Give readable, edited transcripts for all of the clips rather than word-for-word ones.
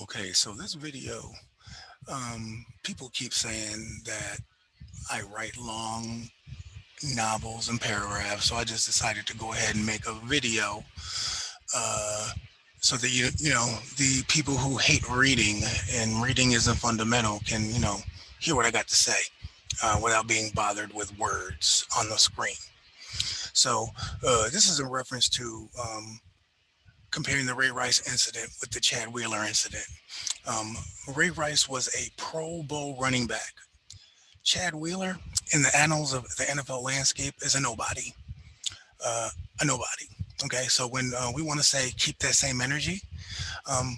Okay, so this video, people keep saying that I write long novels and paragraphs, so I just decided to go ahead and make a video uh, so that the people who hate reading and reading isn't fundamental can hear what I got to say without being bothered with words on the screen. So this is in reference to comparing the Ray Rice incident with the Chad Wheeler incident. Um, Ray Rice was a Pro Bowl running back. Chad Wheeler, in the annals of the NFL landscape, is a nobody. Uh, a nobody. Okay, so when we want to say keep that same energy, um,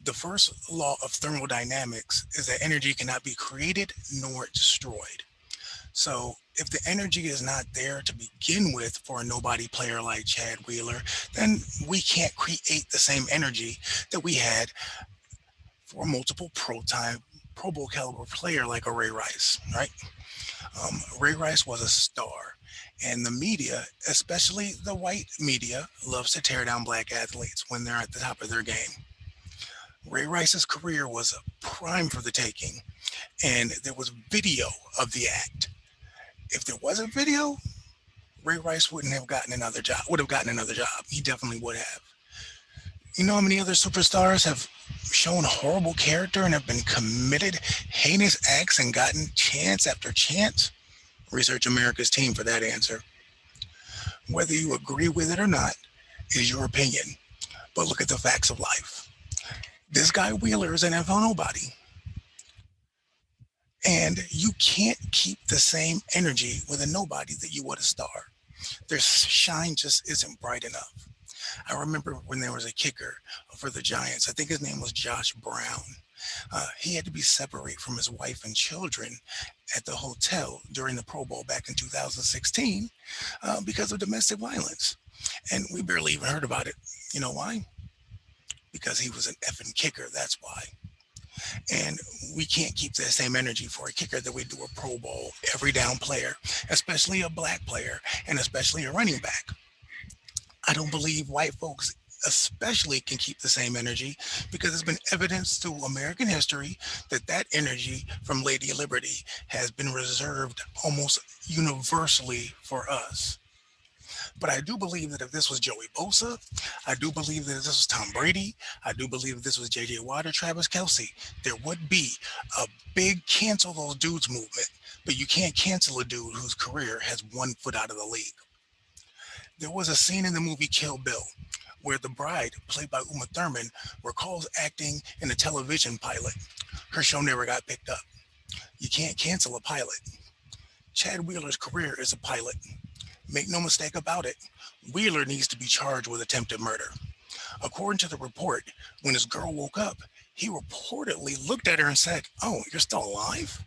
the first law of thermodynamics is that energy cannot be created nor destroyed. So if the energy is not there to begin with for a nobody player like Chad Wheeler, then we can't create the same energy that we had for a multiple Pro Bowl caliber player like a Ray Rice, right? Ray Rice was a star, and the media, especially the white media, loves to tear down black athletes when they're at the top of their game. Ray Rice's career was prime for the taking, and there was video of the act. If there wasn't video, Ray Rice wouldn't have gotten another job. Would have gotten another job. He definitely would have. You know how many other superstars have shown horrible character and have been committed heinous acts and gotten chance after chance? Research America's team for that answer. Whether you agree with it or not is your opinion, but look at the facts of life. This guy Wheeler is an NFL nobody, and you can't keep the same energy with a nobody that you would a star. Their shine just isn't bright enough. I remember when there was a kicker for the Giants. I think his name was Josh Brown. He had to be separated from his wife and children at the hotel during the Pro Bowl back in 2016 because of domestic violence. And we barely even heard about it. You know why? Because he was an effing kicker. That's why. And we can't keep that same energy for a kicker that we do a Pro Bowl every down player, especially a black player and especially a running back. I don't believe white folks especially can keep the same energy because there's been evidence through American history that that energy from Lady Liberty has been reserved almost universally for us. But I do believe that if this was Joey Bosa, I do believe that if this was Tom Brady, I do believe if this was JJ Watt or Travis Kelsey, there would be a big cancel those dudes movement. But you can't cancel a dude whose career has 1 foot out of the league. There was a scene in the movie Kill Bill where the bride, played by Uma Thurman, recalls acting in a television pilot. Her show never got picked up. You can't cancel a pilot. Chad Wheeler's career is a pilot. Make no mistake about it, Wheeler needs to be charged with attempted murder. According to the report, when his girl woke up, he reportedly looked at her and said, "Oh, you're still alive?"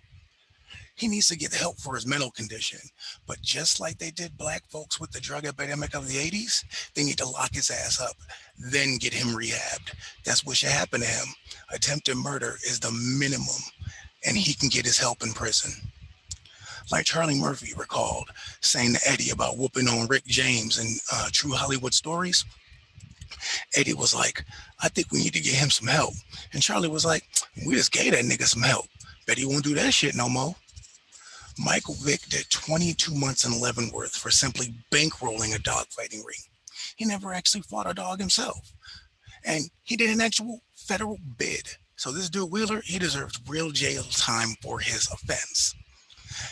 He needs to get help for his mental condition. But just like they did black folks with the drug epidemic of the 80s, they need to lock his ass up, then get him rehabbed. That's what should happen to him. Attempted murder is the minimum, and he can get his help in prison. Like Charlie Murphy recalled saying to Eddie about whooping on Rick James in True Hollywood Stories, Eddie was like, "I think we need to get him some help." And Charlie was like, "We just gave that nigga some help. Bet he won't do that shit no more." Michael Vick did 22 months in Leavenworth for simply bankrolling a dogfighting ring. He never actually fought a dog himself. And he did an actual federal bid. So this dude Wheeler, he deserves real jail time for his offense.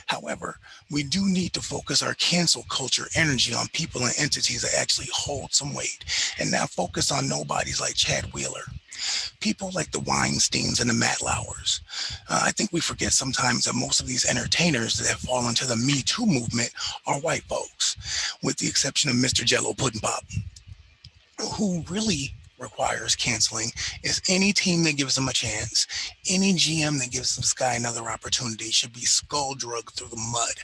However, we do need to focus our cancel culture energy on people and entities that actually hold some weight and not focus on nobodies like Chad Wheeler. People like the Weinsteins and the Matt Lauers. I think we forget sometimes that most of these entertainers that fall into the Me Too movement are white folks, with the exception of Mr. Jello Puddin' Pop. Who really requires canceling is any team that gives them a chance. Any GM that gives this guy another opportunity should be skull drugged through the mud.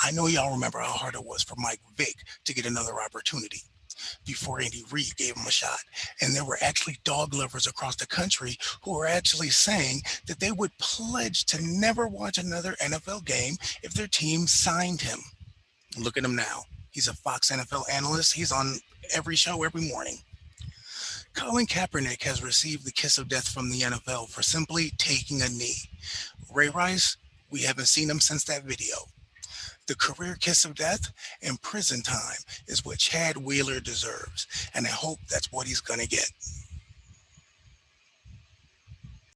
I know y'all remember how hard it was for Mike Vick to get another opportunity before Andy Reid gave him a shot. And there were actually dog lovers across the country who were actually saying that they would pledge to never watch another NFL game if their team signed him. Look at him now. He's a Fox NFL analyst. He's on every show every morning. Colin Kaepernick has received the kiss of death from the NFL for simply taking a knee. Ray Rice, we haven't seen him since that video. The career kiss of death and prison time is what Chad Wheeler deserves, and I hope that's what he's going to get.